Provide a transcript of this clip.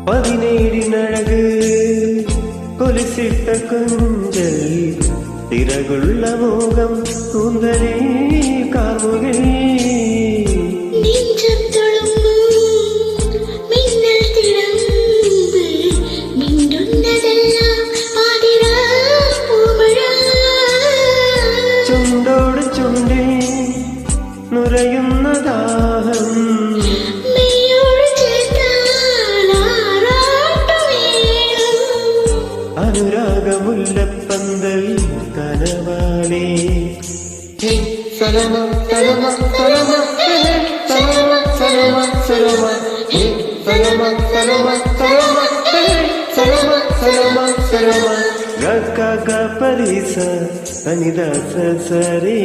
பதினேழினழகு கொலுசிட்ட கொஞ்சல் திரகுள்ள மோகம் கூந்தலில் கார்முகை ചുണ്ടോട് ചുണ്ടിൽ നുരയുന്ന ദാഹം അനുരാഗമുല്ലപ്പന്തൽ കനവാലേ സലമ സലമ സലമ സലമ സലമ സലമ സലമ സലമ സലമ സലമ സലമ സലമ ഗ ഗ പരിസ അനിദ സ സരേ